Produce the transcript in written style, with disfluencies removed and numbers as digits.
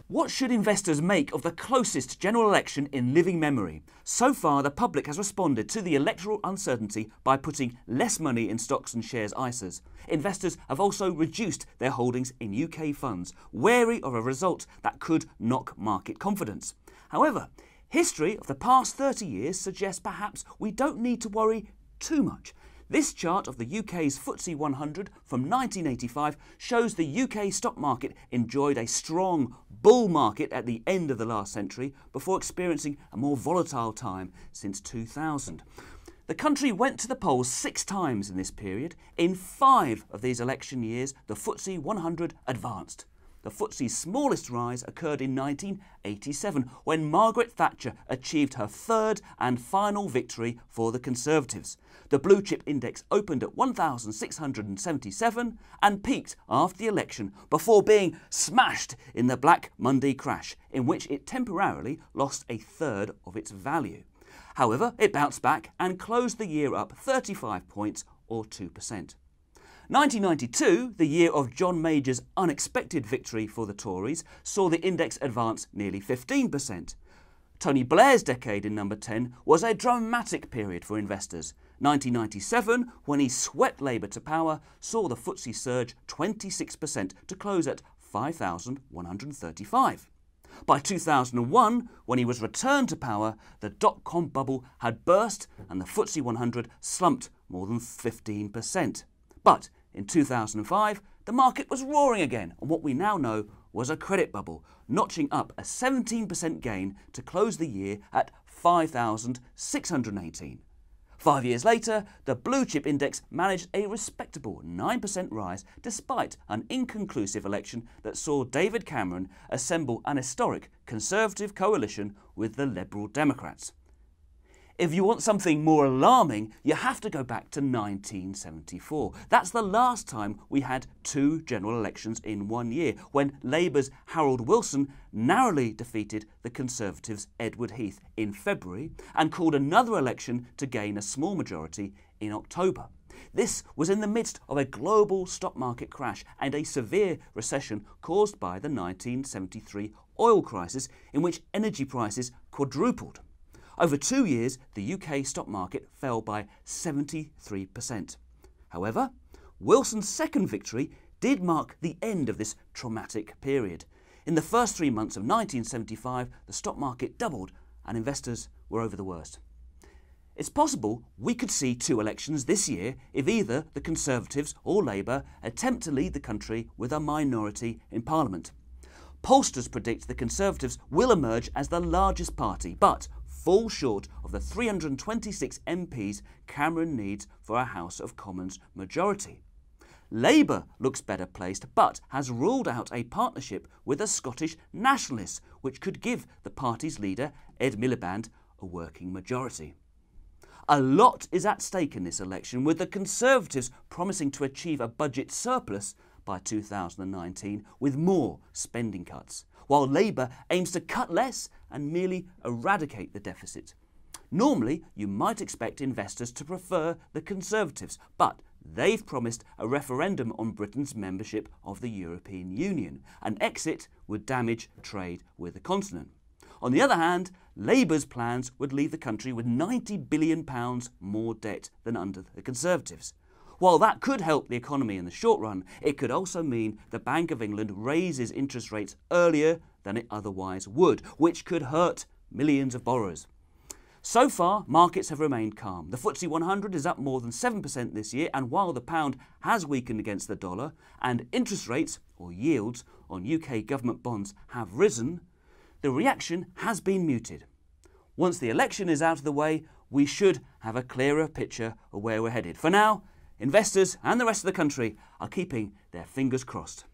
What should investors make of the closest general election in living memory? So far, the public has responded to the electoral uncertainty by putting less money in stocks and shares ISAs. Investors have also reduced their holdings in UK funds, wary of a result that could knock market confidence. However, history of the past 30 years suggests perhaps we don't need to worry too much. This chart of the UK's FTSE 100 from 1985 shows the UK stock market enjoyed a strong bull market at the end of the last century before experiencing a more volatile time since 2000. The country went to the polls 6 times in this period. In 5 of these election years, the FTSE 100 advanced. The FTSE's smallest rise occurred in 1987 when Margaret Thatcher achieved her 3rd and final victory for the Conservatives. The blue chip index opened at 1,677 and peaked after the election before being smashed in the Black Monday crash, in which it temporarily lost a third of its value. However, it bounced back and closed the year up 35 points or 2%. 1992, the year of John Major's unexpected victory for the Tories, saw the index advance nearly 15%. Tony Blair's decade in number 10 was a dramatic period for investors. 1997, when he swept Labour to power, saw the FTSE surge 26% to close at 5,135. By 2001, when he was returned to power, the dot-com bubble had burst and the FTSE 100 slumped more than 15%. But in 2005, the market was roaring again on what we now know was a credit bubble, notching up a 17% gain to close the year at 5,618. 5 years later, the blue chip index managed a respectable 9% rise despite an inconclusive election that saw David Cameron assemble an historic Conservative coalition with the Liberal Democrats. If you want something more alarming, you have to go back to 1974. That's the last time we had 2 general elections in 1 year, when Labour's Harold Wilson narrowly defeated the Conservatives' Edward Heath in February and called another election to gain a small majority in October. This was in the midst of a global stock market crash and a severe recession caused by the 1973 oil crisis, in which energy prices quadrupled. Over 2 years, the UK stock market fell by 73%. However, Wilson's second victory did mark the end of this traumatic period. In the first 3 months of 1975, the stock market doubled and investors were over the worst. It's possible we could see 2 elections this year if either the Conservatives or Labour attempt to lead the country with a minority in Parliament. Pollsters predict the Conservatives will emerge as the largest party, but fall short of the 326 MPs Cameron needs for a House of Commons majority. Labour looks better placed, but has ruled out a partnership with the Scottish Nationalists, which could give the party's leader, Ed Miliband, a working majority. A lot is at stake in this election, with the Conservatives promising to achieve a budget surplus by 2019 with more spending cuts, while Labour aims to cut less and merely eradicate the deficit. Normally, you might expect investors to prefer the Conservatives, but they've promised a referendum on Britain's membership of the European Union. An exit would damage trade with the continent. On the other hand, Labour's plans would leave the country with £90 billion more debt than under the Conservatives. While that could help the economy in the short run, it could also mean the Bank of England raises interest rates earlier than it otherwise would, which could hurt millions of borrowers. So far, markets have remained calm. The FTSE 100 is up more than 7% this year, and while the pound has weakened against the dollar and interest rates, or yields, on UK government bonds have risen, the reaction has been muted. Once the election is out of the way, we should have a clearer picture of where we're headed. For now, investors and the rest of the country are keeping their fingers crossed.